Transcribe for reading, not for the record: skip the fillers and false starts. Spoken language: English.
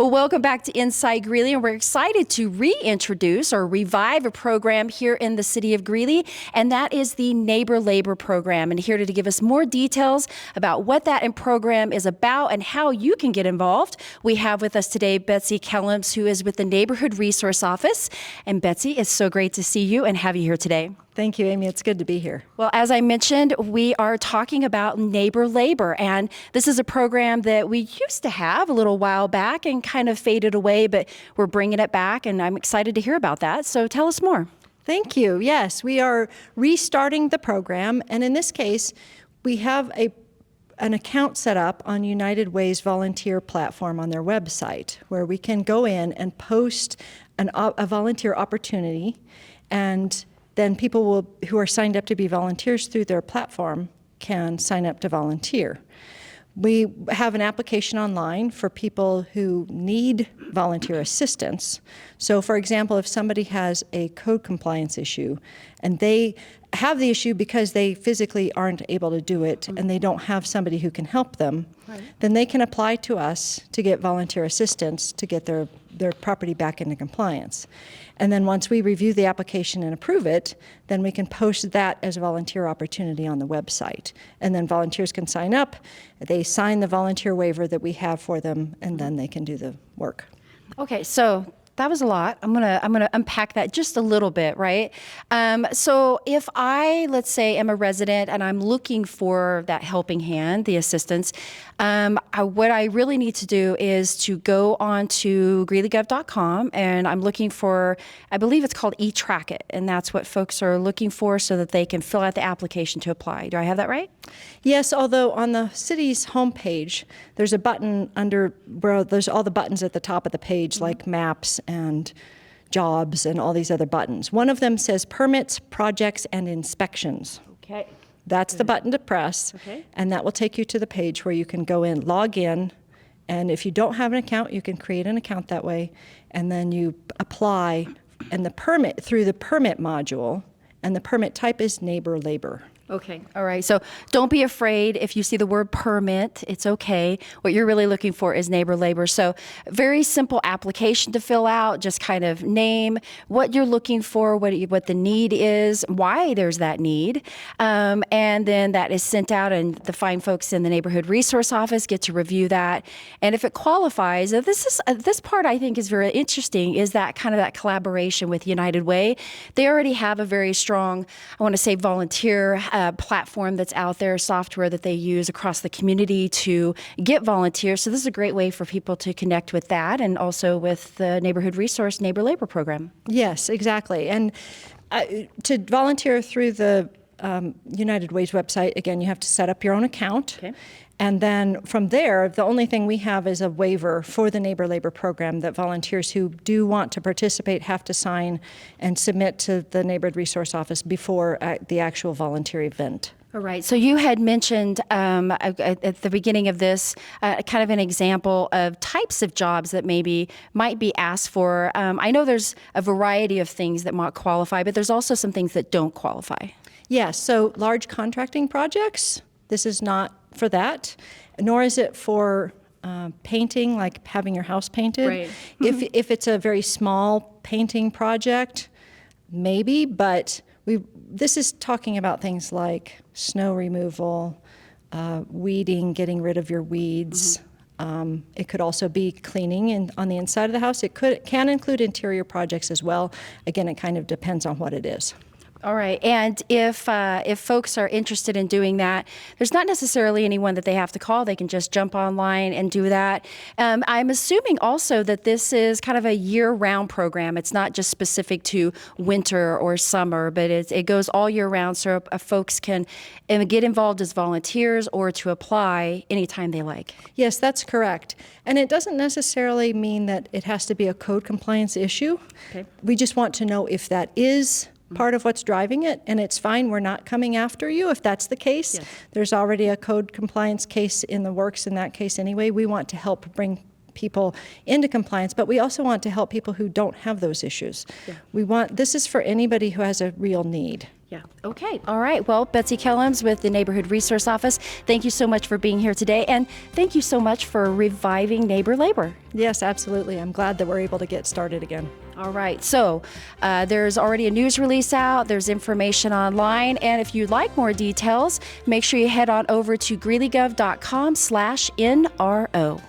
Well, welcome back to Inside Greeley, and we're excited to reintroduce or revive a program here in the city of Greeley, and that is the Neighbor Labor Program. And here to give us more details about what that program is about and how you can get involved, we have with us today Betsy Kellums, who is with the Neighborhood Resource Office. And Betsy, it's so great to see you and have you here today. Thank you, Amy. It's good to be here. Well, as I mentioned, we are talking about neighbor labor, and this is a program that we used to have a little while back and kind of faded away, but we're bringing it back, and I'm excited to hear about that. So tell us more. Thank you. Yes, we are restarting the program, and in this case, we have an account set up on United Way's volunteer platform on their website, where we can go in and post a volunteer opportunity, and then people who are signed up to be volunteers through their platform can sign up to volunteer. We have an application online for people who need volunteer assistance. So for example, if somebody has a code compliance issue and they have the issue because they physically aren't able to do it and they don't have somebody who can help them, then they can apply to us to get volunteer assistance to get their property back into compliance. And then once we review the application and approve it, then we can post that as a volunteer opportunity on the website. And then volunteers can sign up, they sign the volunteer waiver that we have for them, and then they can do the work. Okay, so that was a lot. I'm gonna unpack that just a little bit, right? So if I, let's say, am a resident and I'm looking for that helping hand, the assistance, what I really need to do is to go on to greeleygov.com, and I'm looking for, I believe it's called eTrack It, and that's what folks are looking for so that they can fill out the application to apply. Do I have that right? Yes, although on the city's homepage, there's a button under where there's all the buttons at the top of the page, like maps and jobs and all these other buttons. One of them says permits, projects, and inspections. Okay. That's the button to press, and that will take you to the page where you can go in, log in, and if you don't have an account, you can create an account that way, and then you apply and the permit through the permit module, and the permit type is neighbor labor. Okay, all right. So don't be afraid if you see the word permit, it's okay. What you're really looking for is neighbor labor. So very simple application to fill out, just kind of name what you're looking for, what the need is, why there's that need. And then that is sent out, and the fine folks in the Neighborhood Resource Office get to review that. And if it qualifies, this part I think is very interesting, is that kind of that collaboration with United Way. They already have a very strong, I want to say, volunteer platform that's out there, software that they use across the community to get volunteers. So this is a great way for people to connect with that, and also with the Neighborhood Resource Neighbor Labor Program. Yes, exactly. And to volunteer through the United Way's website, again, you have to set up your own account. Okay. And then from there, the only thing we have is a waiver for the Neighbor Labor Program that volunteers who do want to participate have to sign and submit to the Neighborhood Resource Office before the actual volunteer event. All right. So you had mentioned at the beginning of this kind of an example of types of jobs that might be asked for. I know there's a variety of things that might qualify, but there's also some things that don't qualify. Yes. So large contracting projects, this is not for that, nor is it for painting, like having your house painted. Right. If it's a very small painting project, maybe, but this is talking about things like snow removal, weeding, getting rid of your weeds. It could also be cleaning on the inside of the house. It can include interior projects as well. Again, it kind of depends on what it is. All right, and if folks are interested in doing that, there's not necessarily anyone that they have to call. They can just jump online and do that. I'm assuming also that this is kind of a year-round program. It's not just specific to winter or summer, but it goes all year round, so folks can get involved as volunteers or to apply anytime they like. Yes, that's correct. And it doesn't necessarily mean that it has to be a code compliance issue. Okay. We just want to know if that is part of what's driving it, and it's fine. We're not coming after you if that's the case. Yes. There's already a code compliance case in the works in that case anyway. We want to help bring people into compliance, but we also want to help people who don't have those issues. Yeah. This is for anybody who has a real need. Yeah. Okay. All right. Well, Betsy Kellums with the Neighborhood Resource Office, thank you so much for being here today. And thank you so much for reviving neighbor labor. Yes, absolutely. I'm glad that we're able to get started again. All right. So there's already a news release out. There's information online. And if you'd like more details, make sure you head on over to greeleygov.com/NRO.